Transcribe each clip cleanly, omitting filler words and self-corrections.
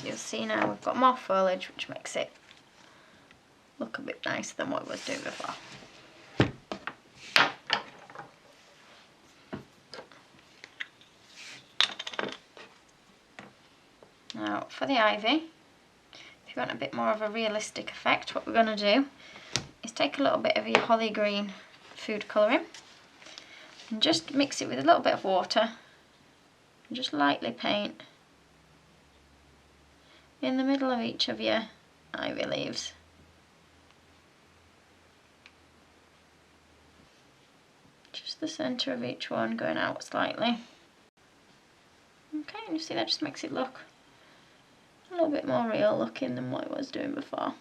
you'll see now we've got more foliage, which makes it look a bit nicer than what it was doing before. Now for the ivy, if you want a bit more of a realistic effect, what we're going to do is take a little bit of your holly green food colouring and just mix it with a little bit of water and just lightly paint in the middle of each of your ivy leaves. Just the centre of each one going out slightly. Okay, and you see that just makes it look a little bit more real looking than what it was doing before.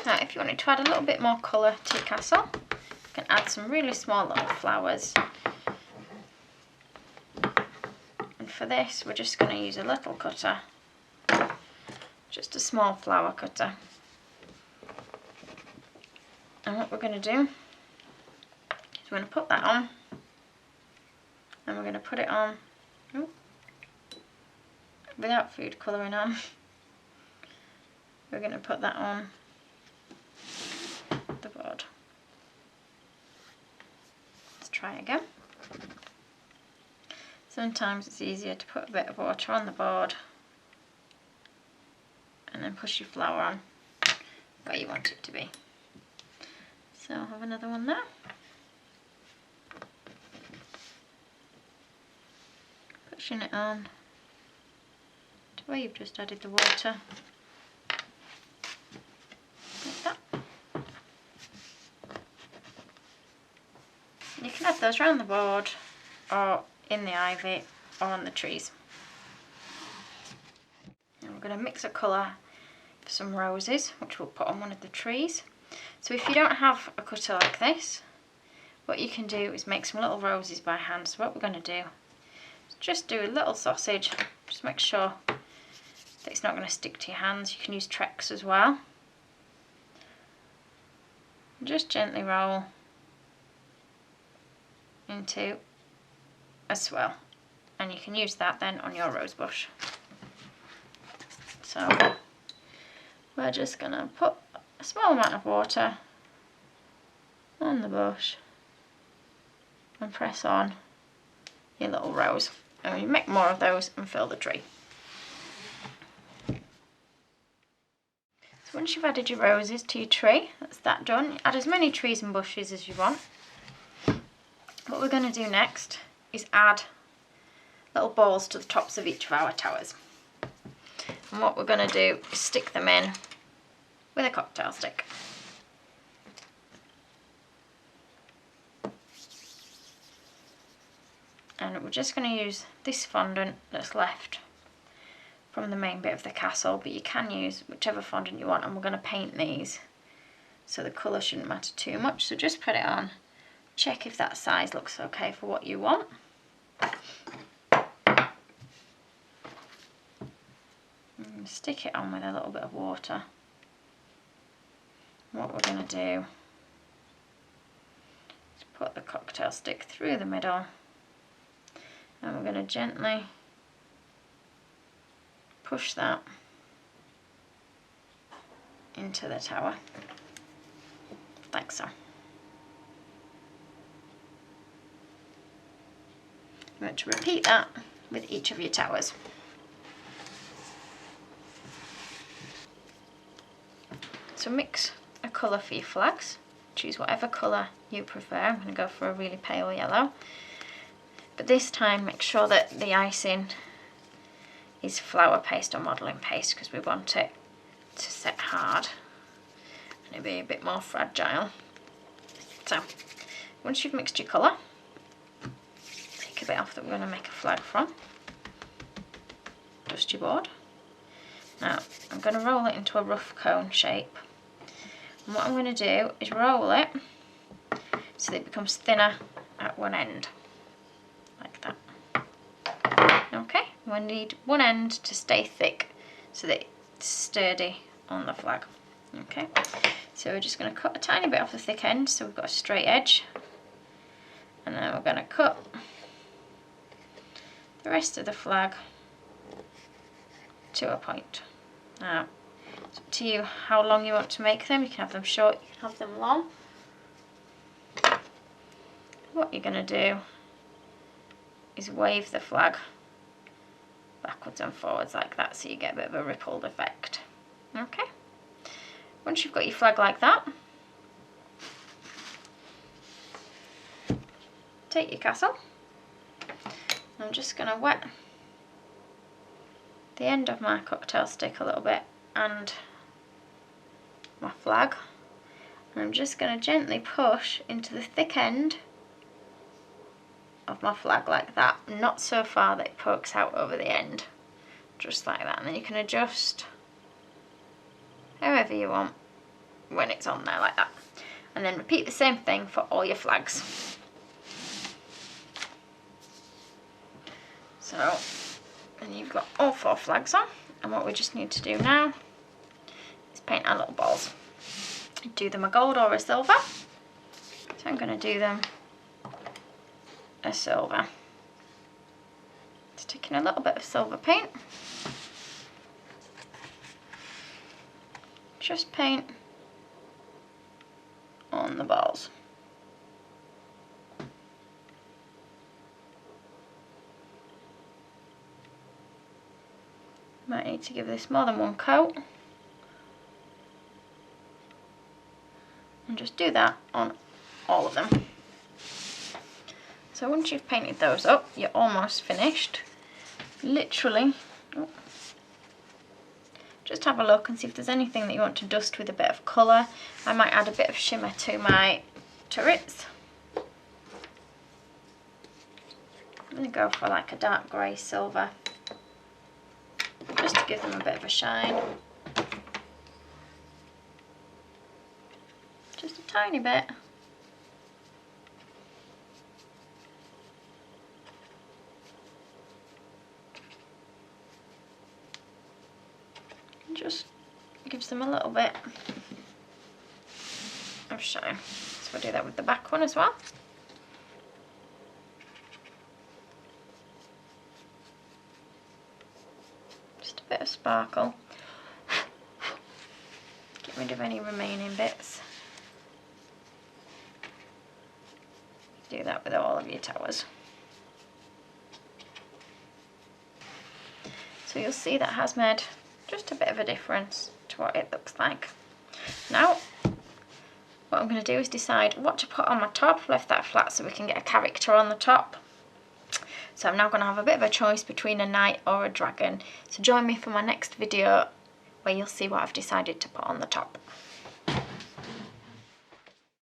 Now if you wanted to add a little bit more colour to your castle, you can add some really small little flowers. And for this we're just going to use a little cutter, just a small flower cutter. And what we're going to do is we're going to put that on, and we're going to put it on without food colouring on. We're going to put that on the board. Let's try again. Sometimes it's easier to put a bit of water on the board and then push your flower on where you want it to be. So I'll have another one there. Pushing it on to where you've just added the water. Like that. You can add those around the board or in the ivy or on the trees. And we're going to mix a colour for some roses, which we'll put on one of the trees. So if you don't have a cutter like this, what you can do is make some little roses by hand. So what we're going to do is just do a little sausage, just make sure that it's not going to stick to your hands. You can use Trex as well. Just gently roll into a swirl, and you can use that then on your rose bush. So we're just going to put a small amount of water on the bush and press on your little rose, and you make more of those and fill the tree. So once you've added your roses to your tree, that's that done. Add as many trees and bushes as you want. What we're going to do next is add little balls to the tops of each of our towers. And what we're going to do is stick them in with a cocktail stick. And we're just going to use this fondant that's left from the main bit of the castle, but you can use whichever fondant you want, and we're going to paint these so the colour shouldn't matter too much. So just put it on, check if that size looks okay for what you want. And stick it on with a little bit of water. What we're going to do is put the cocktail stick through the middle, and we're going to gently push that into the tower, like so. You want to repeat that with each of your towers. So mix a colour for your flags. Choose whatever colour you prefer. I'm going to go for a really pale yellow. But this time make sure that the icing is flour paste or modelling paste, because we want it to set hard and it'll be a bit more fragile. So once you've mixed your colour, take a bit off that we're going to make a flag from. Dust your board. Now I'm going to roll it into a rough cone shape. And what I'm going to do is roll it so that it becomes thinner at one end, like that. Okay, we need one end to stay thick so that it's sturdy on the flag. Okay, so we're just going to cut a tiny bit off the thick end so we've got a straight edge, and then we're going to cut the rest of the flag to a point. Now, it's up to you how long you want to make them. You can have them short, you can have them long. What you're going to do is wave the flag backwards and forwards like that, so you get a bit of a rippled effect. Okay. Once you've got your flag like that, take your castle. I'm just going to wet the end of my cocktail stick a little bit and my flag. And I'm just going to gently push into the thick end of my flag like that, not so far that it pokes out over the end, just like that. And then you can adjust however you want when it's on there like that. And then repeat the same thing for all your flags. So, and you've got all 4 flags on, and what we just need to do now is paint our little balls. Do them a gold or a silver. So I'm going to do them a silver. Just taking a little bit of silver paint. Just paint on the balls. Might need to give this more than one coat. And just do that on all of them. So once you've painted those up, you're almost finished. Literally, just have a look and see if there's anything that you want to dust with a bit of colour. I might add a bit of shimmer to my turrets. I'm going to go for like a dark grey silver, just to give them a bit of a shine. Just a tiny bit. Just gives them a little bit of shine. So we'll do that with the back one as well. Just a bit of sparkle. Get rid of any remaining bits. Do that with all of your towers. So you'll see that has made just a bit of a difference to what it looks like. Now, what I'm going to do is decide what to put on my top. I've left that flat so we can get a character on the top. So I'm now going to have a bit of a choice between a knight or a dragon. So join me for my next video where you'll see what I've decided to put on the top.